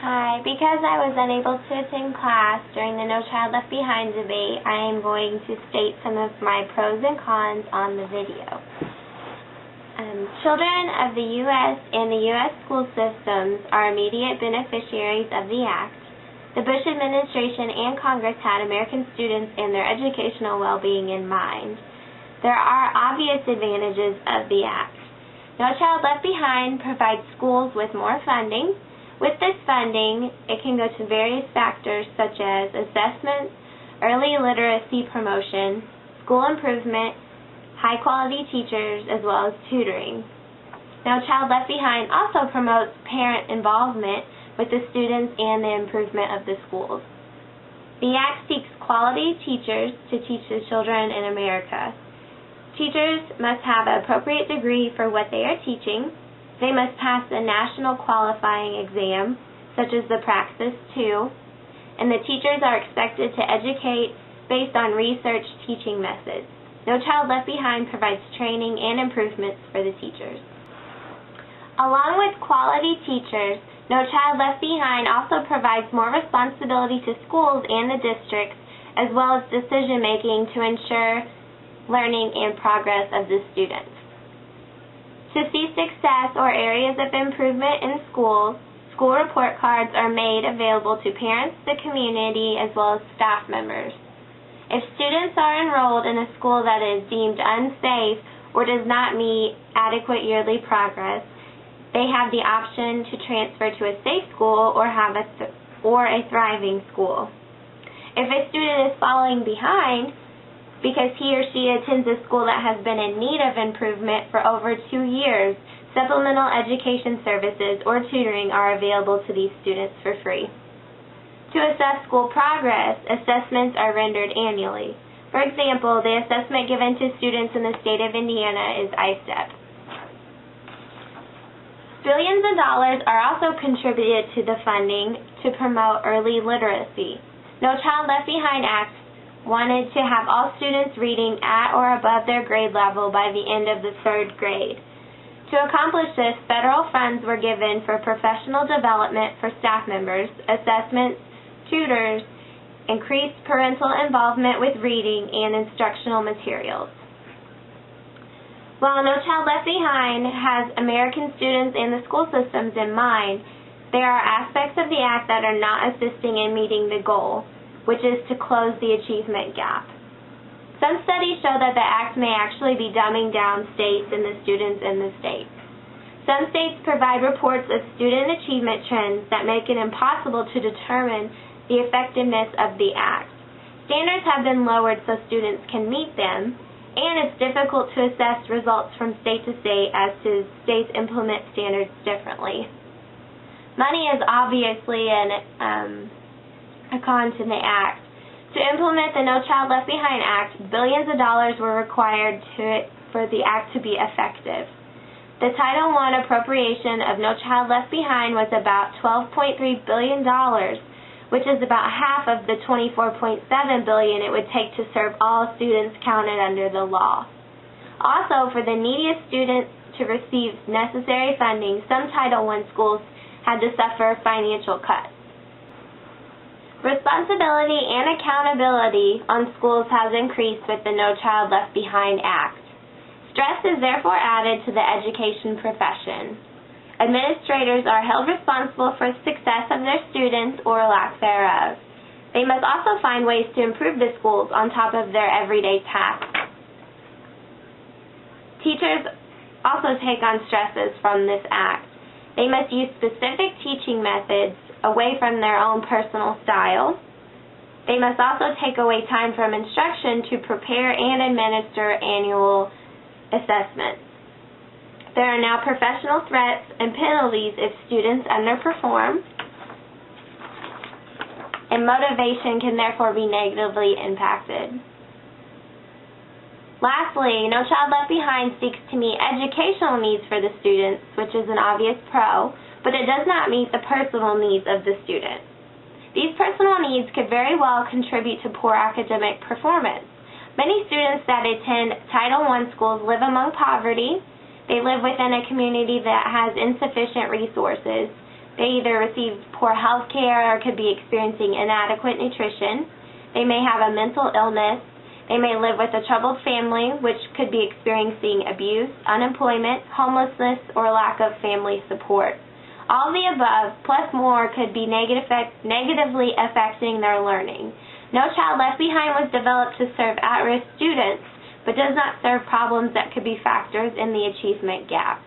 Hi, because I was unable to attend class during the No Child Left Behind debate, I am going to state some of my pros and cons on the video. Children of the U.S. and the U.S. school systems are immediate beneficiaries of the Act. The Bush administration and Congress had American students and their educational well-being in mind. There are obvious advantages of the Act. No Child Left Behind provides schools with more funding. With this funding, it can go to various factors such as assessment, early literacy promotion, school improvement, high-quality teachers, as well as tutoring. No Child Left Behind also promotes parent involvement with the students and the improvement of the schools. The Act seeks quality teachers to teach the children in America. Teachers must have an appropriate degree for what they are teaching. They must pass a national qualifying exam, such as the Praxis 2, and the teachers are expected to educate based on research teaching methods. No Child Left Behind provides training and improvements for the teachers. Along with quality teachers, No Child Left Behind also provides more responsibility to schools and the districts, as well as decision-making to ensure learning and progress of the students. To see success or areas of improvement in schools, school report cards are made available to parents, the community, as well as staff members. If students are enrolled in a school that is deemed unsafe or does not meet adequate yearly progress, they have the option to transfer to a safe school or have a thriving school. If a student is falling behind because he or she attends a school that has been in need of improvement for over 2 years, supplemental education services or tutoring are available to these students for free. To assess school progress, assessments are rendered annually. For example, the assessment given to students in the state of Indiana is ISTEP. Billions of dollars are also contributed to the funding to promote early literacy. No Child Left Behind Act wanted to have all students reading at or above their grade level by the end of the 3rd grade. To accomplish this, federal funds were given for professional development for staff members, assessments, tutors, increased parental involvement with reading, and instructional materials. While No Child Left Behind has American students and the school systems in mind, there are aspects of the Act that are not assisting in meeting the goal, which is to close the achievement gap. Some studies show that the Act may actually be dumbing down states and the students in the states. Some states provide reports of student achievement trends that make it impossible to determine the effectiveness of the Act. Standards have been lowered so students can meet them, and it's difficult to assess results from state to state as to states implement standards differently. Money is obviously a con to the Act. To implement the No Child Left Behind Act, billions of dollars were required for the Act to be effective. The Title I appropriation of No Child Left Behind was about $12.3 billion, which is about half of the $24.7 billion it would take to serve all students counted under the law. Also, for the neediest students to receive necessary funding, some Title I schools had to suffer financial cuts. Responsibility and accountability on schools has increased with the No Child Left Behind Act. Stress is therefore added to the education profession. Administrators are held responsible for the success of their students or lack thereof. They must also find ways to improve the schools on top of their everyday tasks. Teachers also take on stresses from this act. They must use specific teaching methods away from their own personal style. They must also take away time from instruction to prepare and administer annual assessments. There are now professional threats and penalties if students underperform, and motivation can therefore be negatively impacted. Lastly, No Child Left Behind seeks to meet educational needs for the students, which is an obvious pro, but it does not meet the personal needs of the student. These personal needs could very well contribute to poor academic performance. Many students that attend Title I schools live among poverty. They live within a community that has insufficient resources. They either received poor health care or could be experiencing inadequate nutrition. They may have a mental illness. They may live with a troubled family, which could be experiencing abuse, unemployment, homelessness, or lack of family support. All the above, plus more, could be negatively affecting their learning. No Child Left Behind was developed to serve at-risk students, but does not serve problems that could be factors in the achievement gap.